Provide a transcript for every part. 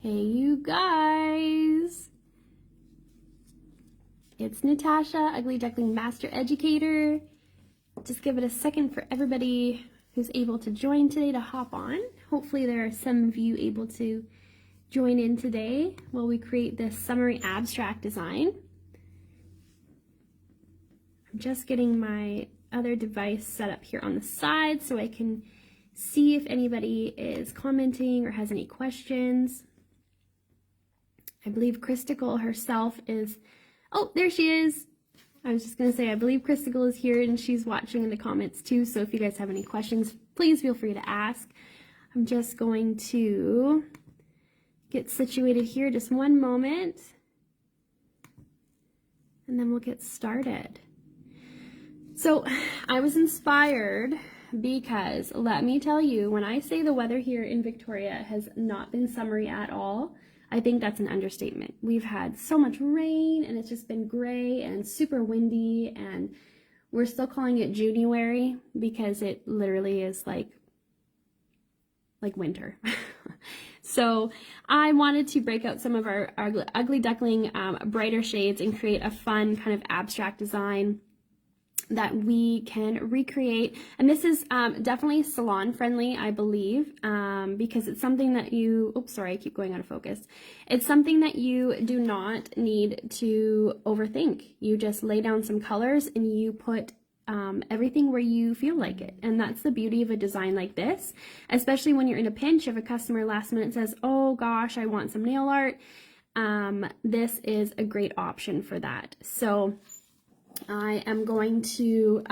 Hey you guys, it's Natasha, Ugly Duckling Master Educator. Just give it a second for everybody who's able to join today to hop on. Hopefully there are some of you able to join in today while we create this Summery abstract design. I'm just getting my other device set up here on the side so I can see if anybody is commenting or has any questions. I believe Christical herself is, oh, there she is. I was just going to say, I believe Christical is here and she's watching in the comments too. So if you guys have any questions, please feel free to ask. I'm just going to get situated here, just one moment, and then we'll get started. So I was inspired because, let me tell you, when I say the weather here in Victoria has not been summery at all, I think that's an understatement. We've had so much rain and it's just been gray and super windy, and we're still calling it January because it literally is like winter. So I wanted to break out some of our Ugly Duckling brighter shades and create a fun kind of abstract design that we can recreate. And this is definitely salon friendly, I believe, because it's something that you, oops, sorry, I keep going out of focus. It's something that you do not need to overthink. You just lay down some colors and you put everything where you feel like it. And that's the beauty of a design like this, especially when you're in a pinch. If a customer last minute says, oh gosh, I want some nail art, this is a great option for that. So I am going to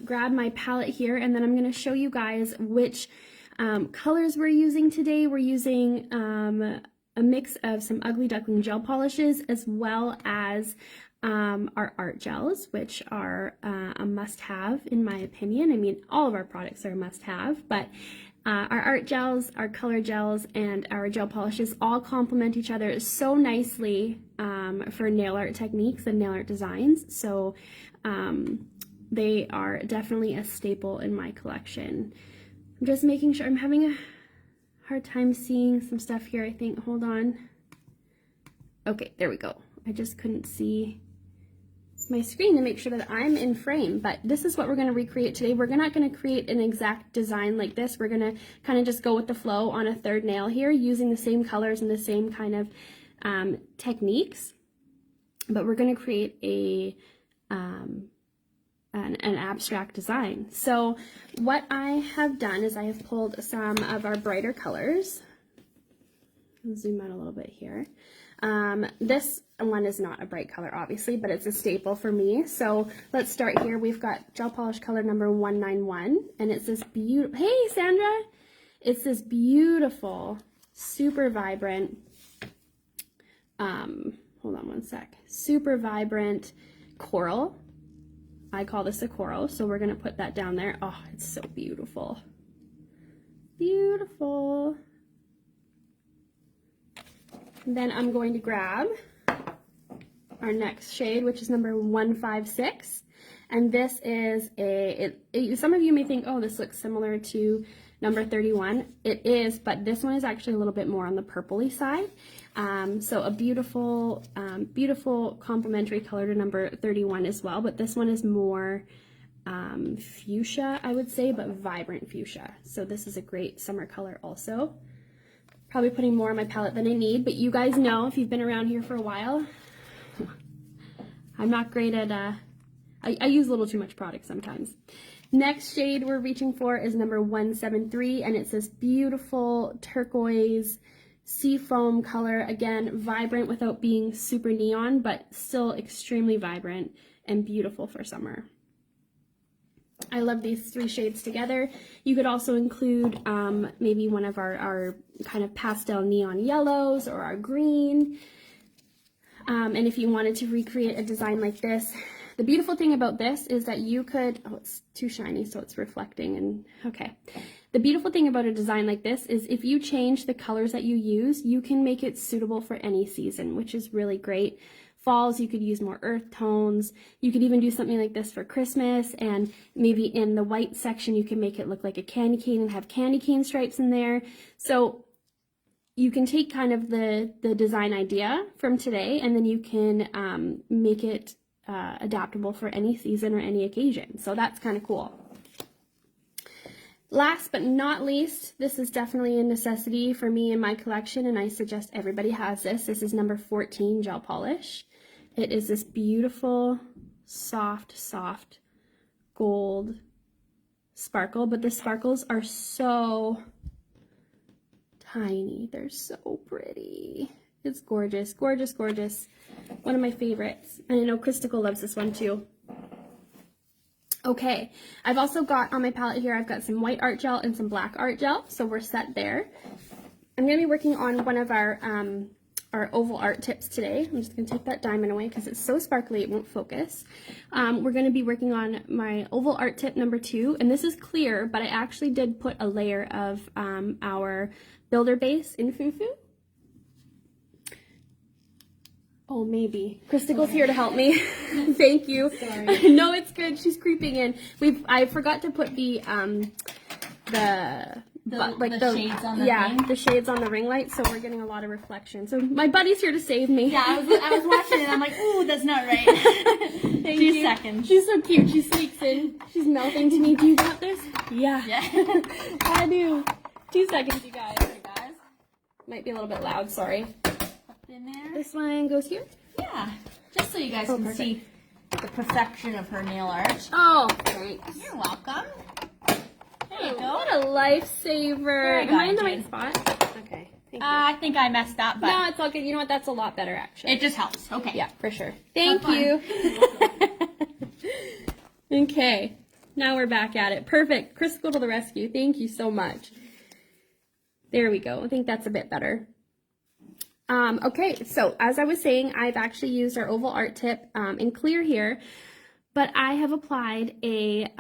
grab my palette here, and then I'm going to show you guys which colors we're using today. We're using a mix of some Ugly Duckling gel polishes as well as our art gels, which are a must-have in my opinion. I mean, all of our products are a must-have, but our art gels, our color gels, and our gel polishes all complement each other so nicely for nail art techniques and nail art designs. So they are definitely a staple in my collection. I'm just making sure. I'm having a hard time seeing some stuff here, I think. Hold on. Okay, there we go. I just couldn't see my screen to make sure that I'm in frame, but this is what we're going to recreate today. We're not going to create an exact design like this. We're going to kind of just go with the flow on a third nail here using the same colors and the same kind of techniques, but we're going to create an abstract design. So what I have done is I have pulled some of our brighter colors. I'll zoom out a little bit here. This one is not a bright color, obviously, but it's a staple for me. So let's start here. We've got gel polish color number 191, and it's this beautiful, hey Sandra, it's this beautiful, super vibrant, hold on one sec, super vibrant coral. I call this a coral, so we're gonna put that down there. Oh, it's so beautiful. Beautiful. Then I'm going to grab our next shade, which is number 156. And this is some of you may think, oh, this looks similar to number 31. It is, but this one is actually a little bit more on the purpley side. So a beautiful, beautiful complementary color to number 31 as well. But this one is more fuchsia, I would say, but vibrant fuchsia. So this is a great summer color also. Probably putting more on my palette than I need, but you guys know, if you've been around here for a while, I'm not great at, I use a little too much product sometimes. Next shade we're reaching for is number 173, and it's this beautiful turquoise sea foam color. Again, vibrant without being super neon, but still extremely vibrant and beautiful for summer. I love these three shades together. You could also include maybe one of our kind of pastel neon yellows or our green. And if you wanted to recreate a design like this, the beautiful thing about this is that you could, oh, it's too shiny, so it's reflecting, and okay. The beautiful thing about a design like this is if you change the colors that you use, you can make it suitable for any season, which is really great. Falls, you could use more earth tones. You could even do something like this for Christmas, and maybe in the white section you can make it look like a candy cane and have candy cane stripes in there. So you can take kind of the design idea from today, and then you can make it adaptable for any season or any occasion. So that's kind of cool. Last but not least, this is definitely a necessity for me in my collection, and I suggest everybody has this. This is number 14 gel polish. It is this beautiful, soft gold sparkle, but the sparkles are so tiny. They're so pretty. It's gorgeous, gorgeous, gorgeous. One of my favorites. And I know Christical loves this one too. Okay, I've also got on my palette here, I've got some white art gel and some black art gel, so we're set there. I'm going to be working on one of our oval art tips today. I'm just going to take that diamond away because it's so sparkly it won't focus. We're going to be working on my oval art tip number 2, and this is clear, but I actually did put a layer of our builder base in Fufu. Oh, maybe. Christicle's here to help me. Thank you. Sorry. No, it's good. She's creeping in. I forgot to put the shades on the the shades on the ring light, so we're getting a lot of reflection. So my buddy's here to save me. Yeah, I was watching it. I'm like, ooh, that's not right. Thank 2 you. seconds. She's so cute. She sneaks in. She's mouthing to me. Do you got this? Yeah. I do. 2 seconds, you guys. Sorry, guys. Might be a little bit loud. Sorry. In there. This one goes here. Yeah, just so you guys can perfect. see the perfection of her nail art. Oh, thanks. You're welcome. There you go. What a lifesaver. Am I in the right spot? Okay. Thank you. I think I messed up, but No, it's all good. You know what? That's a lot better, actually. it just helps. Okay. Yeah, for sure. Thank you. Okay. Now we're back at it. Perfect. Chris, go to the rescue. Thank you so much. There we go. I think that's a bit better. Okay, so as I was saying, I've actually used our oval art tip in clear here, but I have applied a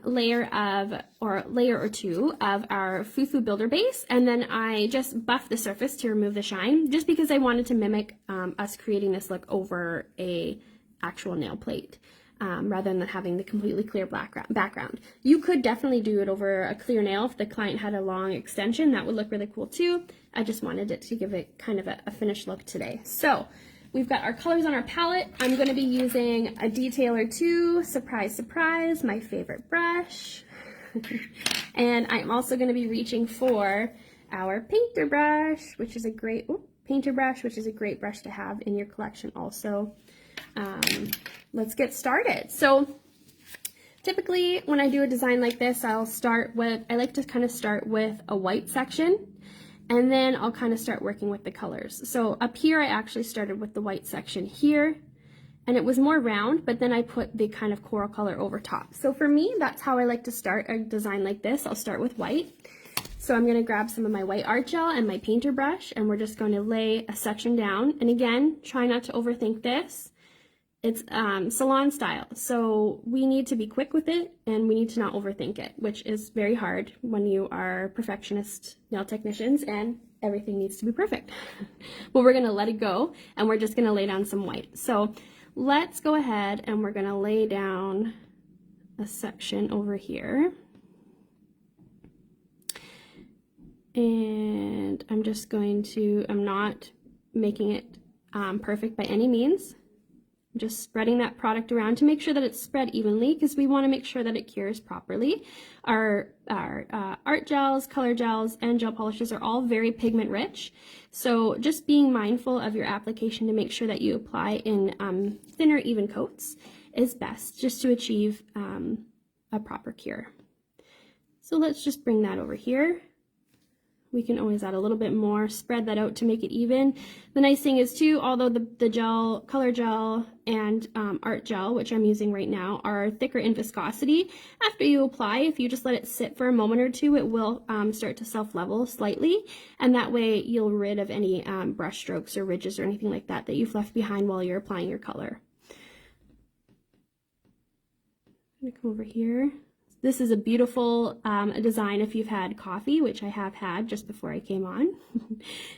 layer or two of our Fufu builder base, and then I just buffed the surface to remove the shine, just because I wanted to mimic us creating this look over a actual nail plate. Rather than having the completely clear background. You could definitely do it over a clear nail if the client had a long extension. That would look really cool too. I just wanted it to give it kind of a finished look today. So we've got our colors on our palette. I'm going to be using a Detailer 2, surprise, surprise, my favorite brush. And I'm also going to be reaching for our painter brush, which is a great brush to have in your collection also. Let's get started. So typically when I do a design like this, I like to kind of start with a white section, and then I'll kind of start working with the colors. So up here, I actually started with the white section here, and it was more round, but then I put the kind of coral color over top. So for me, that's how I like to start a design like this. I'll start with white. So I'm going to grab some of my white art gel and my painter brush, and we're just going to lay a section down. And again, try not to overthink this. It's salon style, so we need to be quick with it, and we need to not overthink it, which is very hard when you are perfectionist nail technicians and everything needs to be perfect. But we're going to let it go, and we're just going to lay down some white. So let's go ahead and we're going to lay down a section over here. And I'm not making it perfect by any means. Just spreading that product around to make sure that it's spread evenly, because we want to make sure that it cures properly. Our art gels, color gels, and gel polishes are all very pigment rich. So just being mindful of your application to make sure that you apply in thinner, even coats is best, just to achieve a proper cure. So let's just bring that over here. We can always add a little bit more, spread that out to make it even. The nice thing is too, although the gel, color gel, and art gel, which I'm using right now, are thicker in viscosity, after you apply, if you just let it sit for a moment or two, it will start to self-level slightly, and that way you'll rid of any brush strokes or ridges or anything like that that you've left behind while you're applying your color. I'm gonna come over here. This is a beautiful design if you've had coffee, which I have had just before I came on.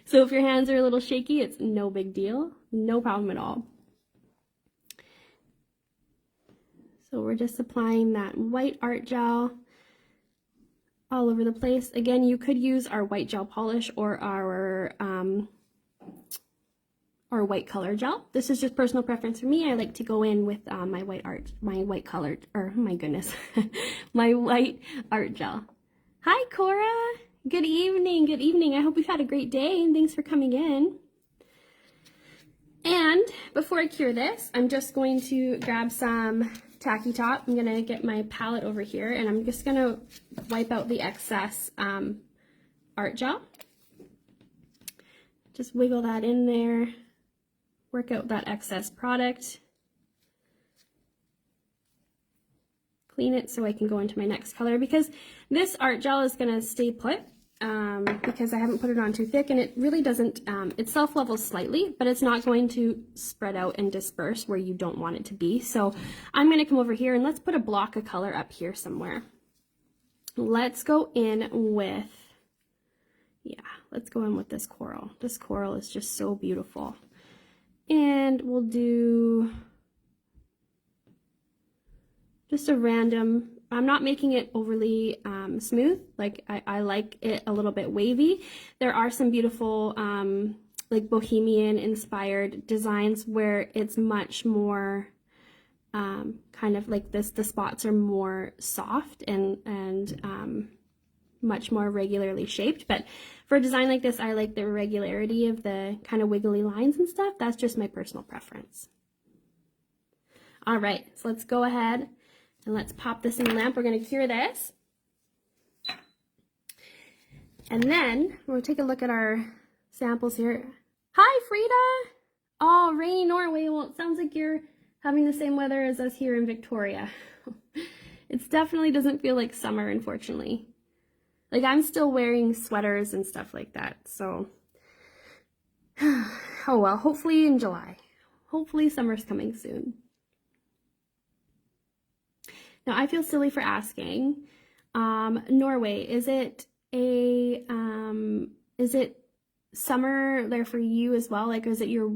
So if your hands are a little shaky, it's no big deal, no problem at all. So we're just applying that white art gel all over the place. Again, you could use our white gel polish or our white color gel. This is just personal preference for me. I like to go in with my white colored, or oh my goodness, my white art gel. Hi, Cora. Good evening. Good evening. I hope you've had a great day and thanks for coming in. And before I cure this, I'm just going to grab some Tacky Top. I'm gonna get my palette over here and I'm just gonna wipe out the excess art gel. Just wiggle that in there, work out that excess product, clean it so I can go into my next color, because this art gel is gonna stay put because I haven't put it on too thick, and it really doesn't, it self-levels slightly, but it's not going to spread out and disperse where you don't want it to be. So I'm gonna come over here and let's put a block of color up here somewhere. Let's go in with, let's go in with this coral. This coral is just so beautiful. And we'll do just a random, I'm not making it overly smooth. Like I like it a little bit wavy. There are some beautiful like bohemian inspired designs where it's much more kind of like this, the spots are more soft and much more regularly shaped. But for a design like this, I like the regularity of the kind of wiggly lines and stuff. That's just my personal preference. All right, so let's go ahead and let's pop this in the lamp. We're gonna cure this. And then we'll take a look at our samples here. Hi, Frida. Oh, rainy Norway. Well, it sounds like you're having the same weather as us here in Victoria. It definitely doesn't feel like summer, unfortunately. Like, I'm still wearing sweaters and stuff like that, so. Oh well, hopefully in July. Hopefully summer's coming soon. Now, I feel silly for asking, Norway, is it summer there for you as well? Like, is it your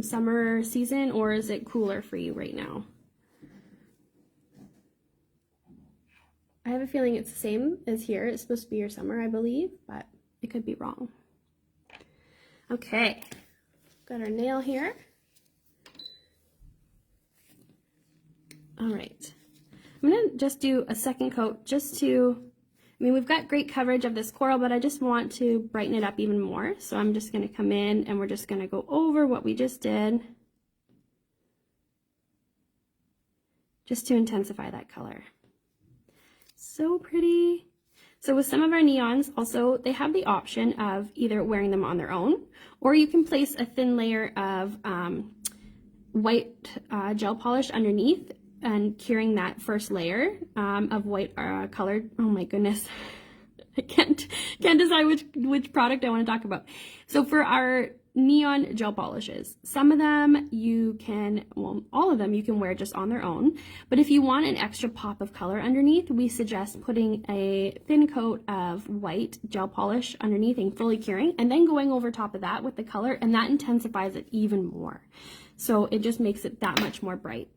summer season, or is it cooler for you right now? I have a feeling it's the same as here. It's supposed to be your summer, I believe, but it could be wrong. Okay, got our nail here. All right, I'm gonna just do a second coat just to, I mean, we've got great coverage of this coral, but I just want to brighten it up even more. So I'm just gonna come in and we're just gonna go over what we just did, just to intensify that color. So pretty. So with some of our neons also, they have the option of either wearing them on their own, or you can place a thin layer of white gel polish underneath and curing that first layer of white colored. Oh my goodness. I can't decide which product I want to talk about. So for our neon gel polishes, some of them you can, well, all of them you can wear just on their own, but if you want an extra pop of color underneath, we suggest putting a thin coat of white gel polish underneath and fully curing, and then going over top of that with the color, and that intensifies it even more. So it just makes it that much more bright.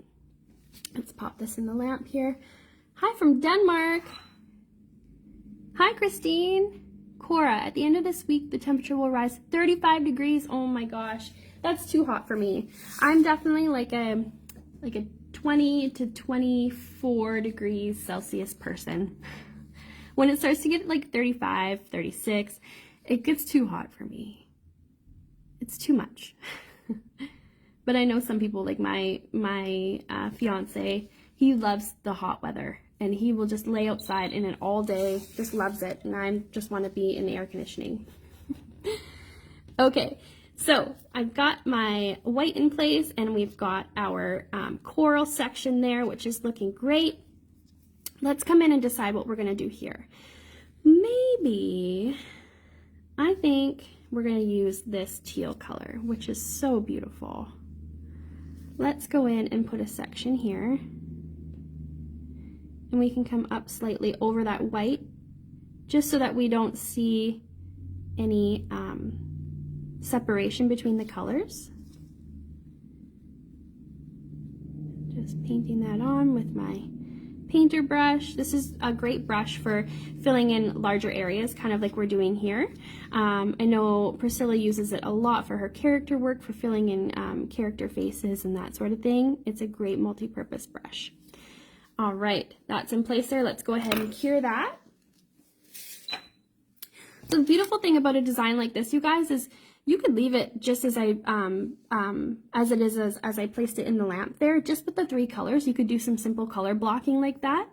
Let's pop this in the lamp here. Hi from Denmark. Hi, Christine. Cora, at the end of this week, the temperature will rise 35 degrees. Oh my gosh, that's too hot for me. I'm definitely like a 20 to 24 degrees Celsius person. When it starts to get like 35, 36, it gets too hot for me. It's too much. But I know some people, like my fiance, he loves the hot weather, and he will just lay outside in it all day, just loves it, and I just want to be in the air conditioning. Okay, so I've got my white in place, and we've got our coral section there, which is looking great. Let's come in and decide what we're going to do here. Maybe, I think we're going to use this teal color, which is so beautiful. Let's go in and put a section here. And we can come up slightly over that white, just so that we don't see any separation between the colors. Just painting that on with my painter brush. This is a great brush for filling in larger areas, kind of like we're doing here. I know Priscilla uses it a lot for her character work, for filling in character faces and that sort of thing. It's a great multi-purpose brush. All right, that's in place there. Let's go ahead and cure that. So the beautiful thing about a design like this, you guys, is you could leave it just as I placed it in the lamp there, just with the 3 colors. You could do some simple color blocking like that,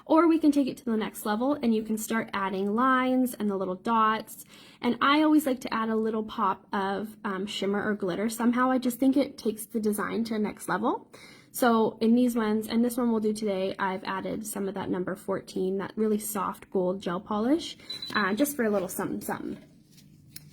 or we can take it to the next level and you can start adding lines and the little dots. And I always like to add a little pop of shimmer or glitter somehow. I just think it takes the design to the next level. So in these ones, and this one we'll do today, I've added some of that number 14, that really soft gold gel polish, just for a little something something.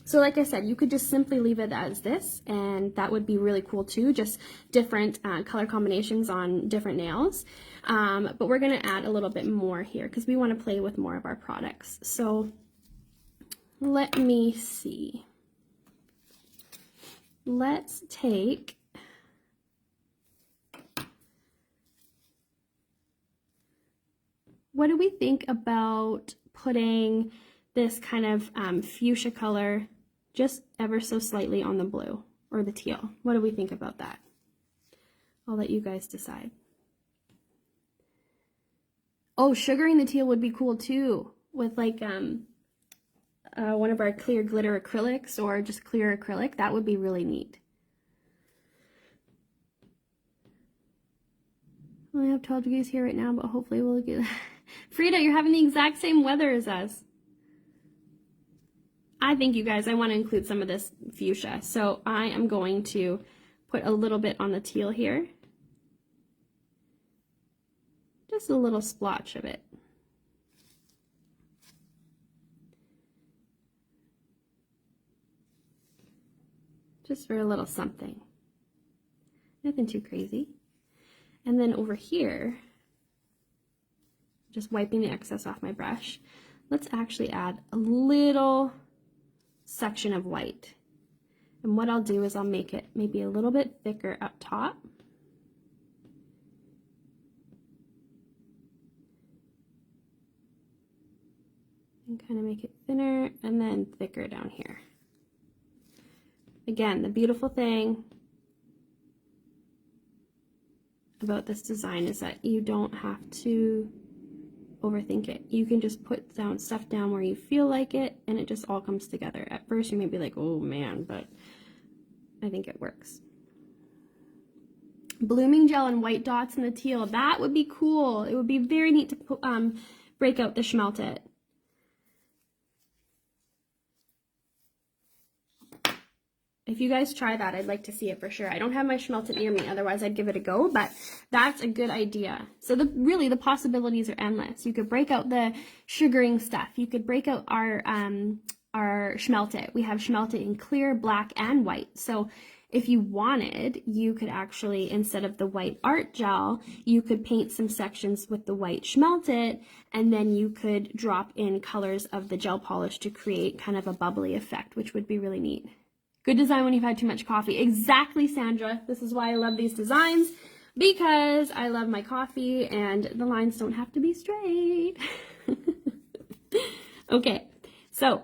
So like I said, you could just simply leave it as this, and that would be really cool too, just different color combinations on different nails. But we're gonna add a little bit more here because we wanna play with more of our products. So let me see. Let's take, what do we think about putting this kind of fuchsia color just ever so slightly on the blue or the teal? What do we think about that? I'll let you guys decide. Oh, sugaring the teal would be cool too, with like one of our clear glitter acrylics or just clear acrylic. That would be really neat. I only have 12 degrees here right now, but hopefully we'll get... Frida, you're having the exact same weather as us. I think, you guys, I want to include some of this fuchsia. So I am going to put a little bit on the teal here. Just a little splotch of it. Just for a little something. Nothing too crazy. And then over here, just wiping the excess off my brush, let's actually add a little section of white. And what I'll do is I'll make it maybe a little bit thicker up top. And kind of make it thinner and then thicker down here. Again, the beautiful thing about this design is that you don't have to overthink it. You can just put down stuff down where you feel like it, and it just all comes together. At first you may be like, oh man, but I think it works. Blooming gel and white dots in the teal, that would be cool. It would be very neat to break out the schmelt it. If you guys try that, I'd like to see it for sure. I don't have my schmelted near me, otherwise I'd give it a go, but that's a good idea. So really the possibilities are endless. You could break out the sugaring stuff. You could break out our schmelted. We have schmelted in clear, black, and white. So if you wanted, you could actually, instead of the white art gel, you could paint some sections with the white schmelted, and then you could drop in colors of the gel polish to create kind of a bubbly effect, which would be really neat. Good design when you've had too much coffee. Exactly, Sandra. This is why I love these designs, because I love my coffee and the lines don't have to be straight. Okay, so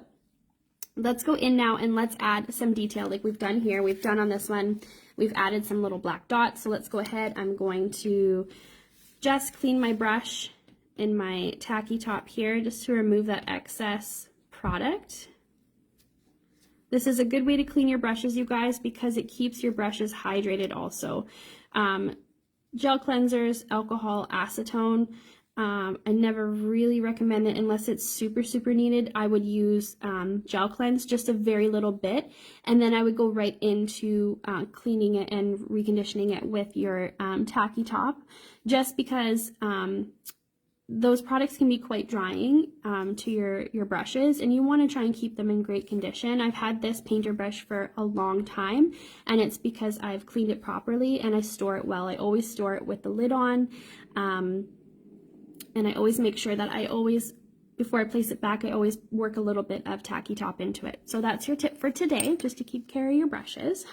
let's go in now and let's add some detail like we've done here. We've done on this one, we've added some little black dots. So let's go ahead. I'm going to just clean my brush in my tacky top here just to remove that excess product. This is a good way to clean your brushes, you guys, because it keeps your brushes hydrated also. Gel cleansers, alcohol, acetone, I never really recommend it unless it's super, super needed. I would use gel cleanse, just a very little bit, and then I would go right into cleaning it and reconditioning it with your tacky top, just because those products can be quite drying to your brushes, and you want to try and keep them in great condition. I've had this painter brush for a long time, and it's because I've cleaned it properly and I store it well. I always store it with the lid on, and I always make sure that before I place it back, I always work a little bit of tacky top into it. So that's your tip for today, just to keep care of your brushes.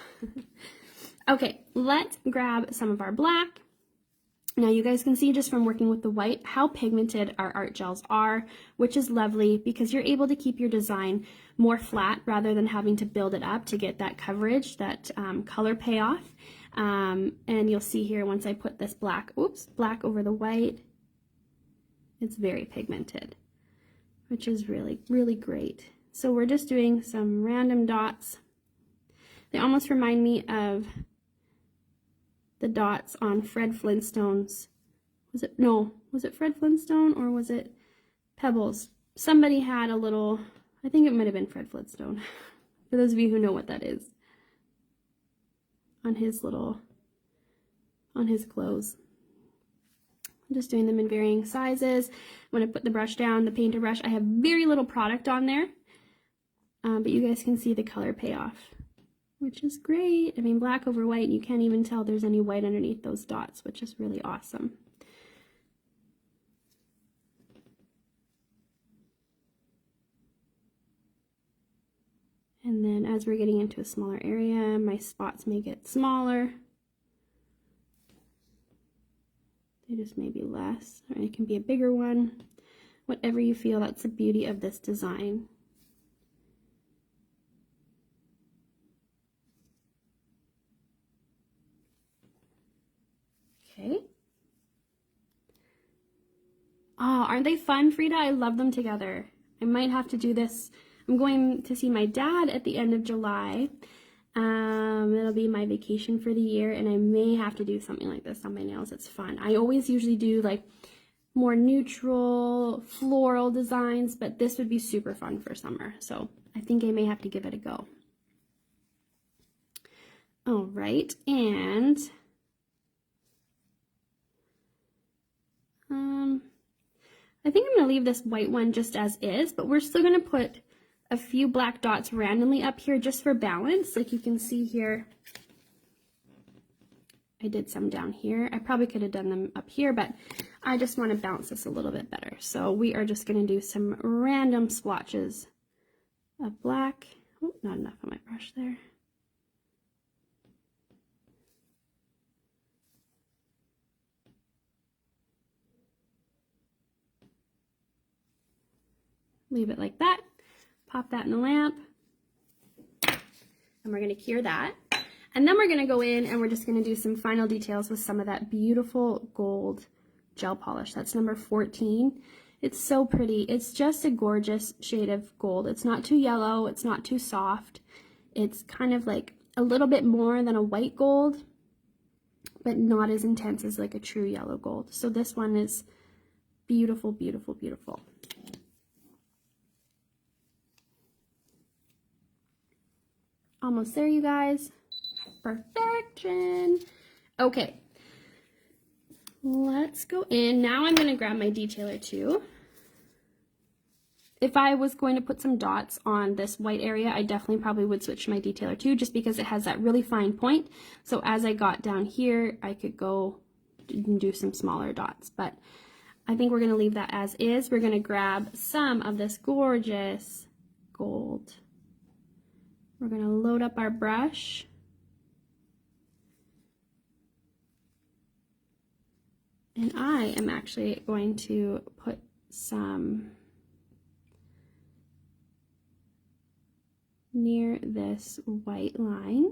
Okay, let's grab some of our black. Now you guys can see just from working with the white how pigmented our art gels are, which is lovely because you're able to keep your design more flat rather than having to build it up to get that coverage, that color payoff. And you'll see here once I put this black over the white, it's very pigmented, which is really, really great. So we're just doing some random dots. They almost remind me of the dots on Fred Flintstone's, was it Fred Flintstone or was it Pebbles? Somebody had a little, I think it might have been Fred Flintstone, for those of you who know what that is, on his clothes. I'm just doing them in varying sizes. When I put the brush down, the painter brush, I have very little product on there, but you guys can see the color payoff, which is great. I mean, black over white, you can't even tell there's any white underneath those dots, which is really awesome. And then as we're getting into a smaller area, my spots may get smaller. They just may be less, or it can be a bigger one. Whatever you feel, that's the beauty of this design. Okay. Oh, aren't they fun, Frida? I love them together. I might have to do this. I'm going to see my dad at the end of July. It'll be my vacation for the year, and I may have to do something like this on my nails. It's fun. I always usually do like more neutral floral designs, but this would be super fun for summer. So I think I may have to give it a go. All right, and I think I'm going to leave this white one just as is, but we're still going to put a few black dots randomly up here just for balance. Like you can see here, I did some down here. I probably could have done them up here, but I just want to bounce this a little bit better. So we are just going to do some random splotches of black. Oh, not enough on my brush there. Leave it like that. Pop that in the lamp. And we're going to cure that. And then we're going to go in and we're just going to do some final details with some of that beautiful gold gel polish. That's number 14. It's so pretty. It's just a gorgeous shade of gold. It's not too yellow. It's not too soft. It's kind of like a little bit more than a white gold, but not as intense as like a true yellow gold. So this one is beautiful, beautiful, beautiful. Almost there, you guys. Perfection. Okay, let's go in. Now I'm going to grab my detailer too. If I was going to put some dots on this white area, I definitely probably would switch to my detailer too, just because it has that really fine point. So as I got down here, I could go and do some smaller dots, but I think we're going to leave that as is. We're going to grab some of this gorgeous gold. We're going to load up our brush. And I am actually going to put some near this white line.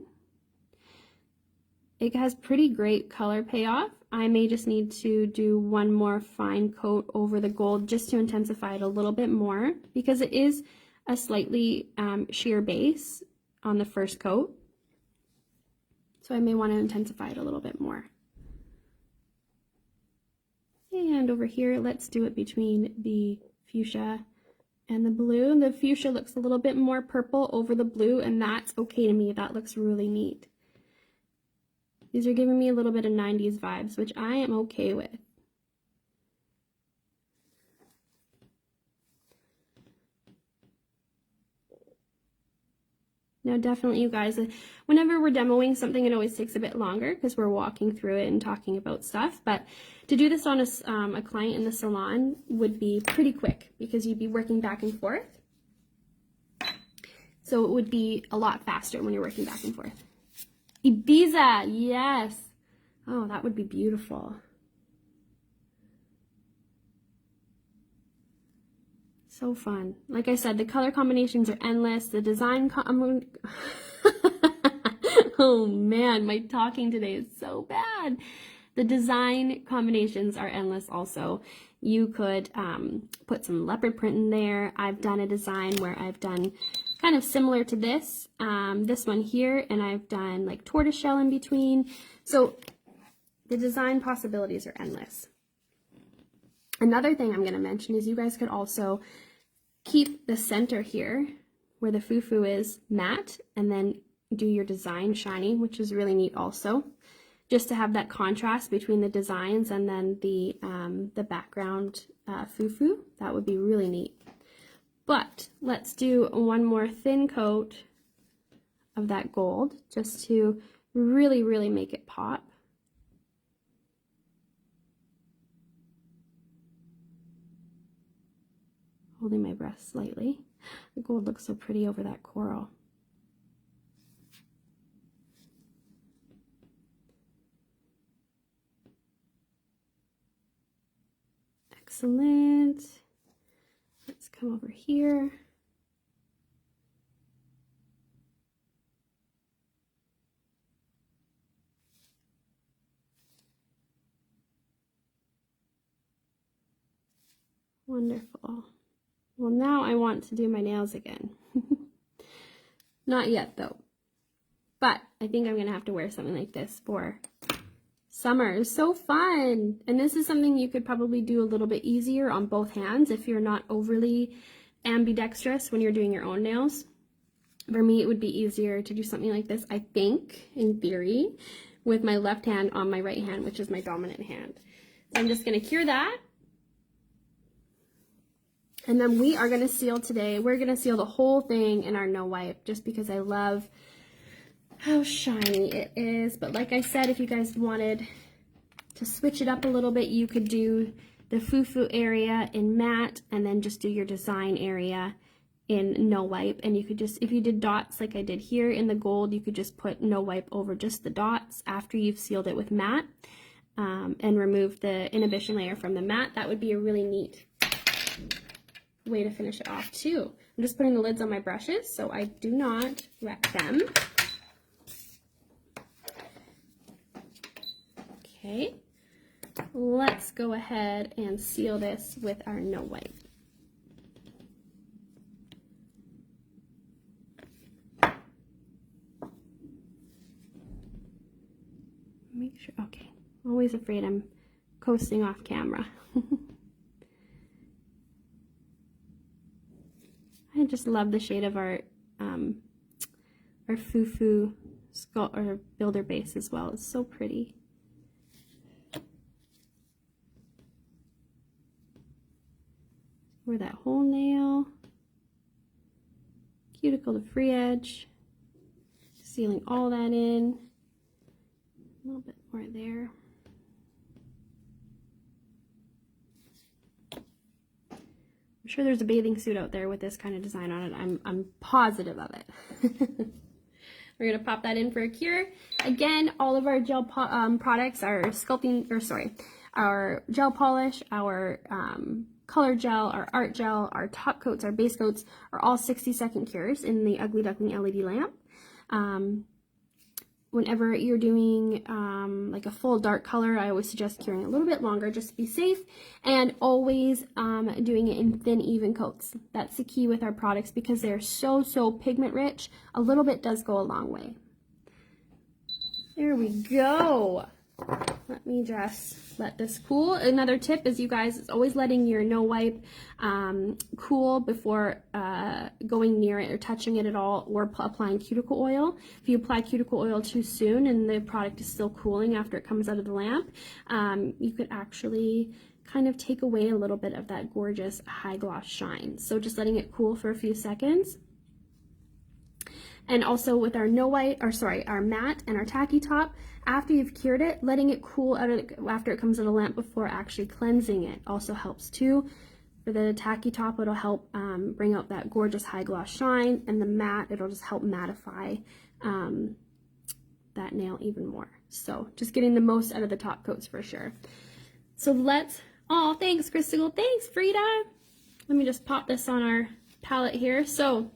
It has pretty great color payoff. I may just need to do one more fine coat over the gold just to intensify it a little bit more, because it is a slightly sheer base on the first coat. So I may want to intensify it a little bit more. And over here, let's do it between the fuchsia and the blue. The fuchsia looks a little bit more purple over the blue, and that's okay to me. That looks really neat. These are giving me a little bit of 90s vibes, which I am okay with. Now definitely, you guys, whenever we're demoing something, it always takes a bit longer because we're walking through it and talking about stuff. But to do this on a client in the salon would be pretty quick because you'd be working back and forth. So it would be a lot faster when you're working back and forth. Ibiza, yes. Oh, that would be beautiful. So fun. Like I said, the color combinations are endless. The design oh man, my talking today is so bad. The design combinations are endless also. You could put some leopard print in there. I've done a design where I've done kind of similar to this one here, and I've done like tortoiseshell in between. So the design possibilities are endless. Another thing I'm going to mention is you guys could also keep the center here where the foo-foo is matte, and then do your design shiny, which is really neat also, just to have that contrast between the designs and then the background foo-foo. That would be really neat. But let's do one more thin coat of that gold just to really, really make it pop. Holding my breath slightly. The gold looks so pretty over that coral. Excellent. Let's come over here. Wonderful. Well, now I want to do my nails again. Not yet though, but I think I'm gonna have to wear something like this for summer. It's so fun. And this is something you could probably do a little bit easier on both hands if you're not overly ambidextrous when you're doing your own nails. For me, it would be easier to do something like this, I think, in theory, with my left hand on my right hand, which is my dominant hand. So I'm just gonna cure that. And then we are going to seal today. We're going to seal the whole thing in our no wipe just because I love how shiny it is. But like I said, if you guys wanted to switch it up a little bit, you could do the foo-foo area in matte and then just do your design area in no wipe. And you could just, if you did dots like I did here in the gold, you could just put no wipe over just the dots after you've sealed it with matte and remove the inhibition layer from the matte. That would be a really neat way to finish it off too. I'm just putting the lids on my brushes so I do not wreck them. Okay, let's go ahead and seal this with our no wipe. Make sure, okay, always afraid I'm coasting off camera. I just love the shade of our foo-foo skull or builder base as well. It's so pretty. Wear that whole nail, cuticle to free edge, sealing all that in. A little bit more there. I'm sure there's a bathing suit out there with this kind of design on it. I'm positive of it. We're gonna pop that in for a cure. Again, all of our gel products, our sculpting, or sorry, our gel polish, our color gel, our art gel, our top coats, our base coats are all 60-second cures in the Ugly Duckling LED lamp. Whenever you're doing like a full dark color, I always suggest curing a little bit longer just to be safe, and always doing it in thin, even coats. That's the key with our products because they're so pigment rich. A little bit does go a long way. There we go. Let me just let this cool. Another tip is, you guys, is always letting your no wipe cool before going near it or touching it at all, or applying cuticle oil. If you apply cuticle oil too soon and the product is still cooling after it comes out of the lamp, you could actually kind of take away a little bit of that gorgeous high gloss shine. So just letting it cool for a few seconds. And also with our no wipe, or sorry, our matte and our tacky top, after you've cured it, letting it cool out of after it comes out of the lamp before actually cleansing it also helps too. For the tacky top, it'll help bring out that gorgeous high gloss shine, and the matte, it'll just help mattify that nail even more. So just getting the most out of the top coats for sure. So let's, oh, thanks Crystal, thanks Frida. let me just pop this on our palette here. So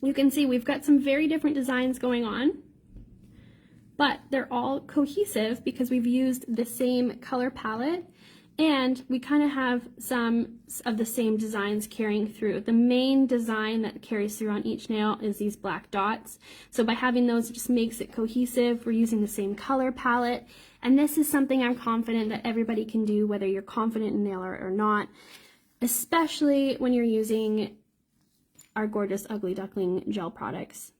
you can see we've got some very different designs going on, but they're all cohesive because we've used the same color palette, and we kind of have some of the same designs carrying through. The main design that carries through on each nail is these black dots. So by having those, it just makes it cohesive. We're using the same color palette, and this is something I'm confident that everybody can do, whether you're confident in nail art or not, especially when you're using our gorgeous Ugly Duckling gel products.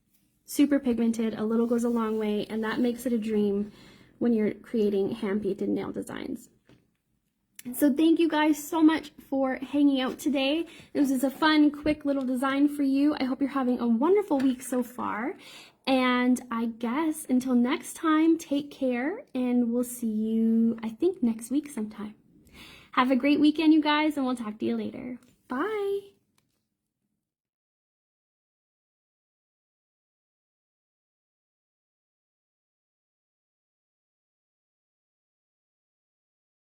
Super pigmented, a little goes a long way, and that makes it a dream when you're creating hand-painted nail designs. So thank you guys so much for hanging out today. This is a fun, quick little design for you. I hope you're having a wonderful week so far. And I guess until next time, take care, and we'll see you, I think, next week sometime. Have a great weekend, you guys, and we'll talk to you later. Bye.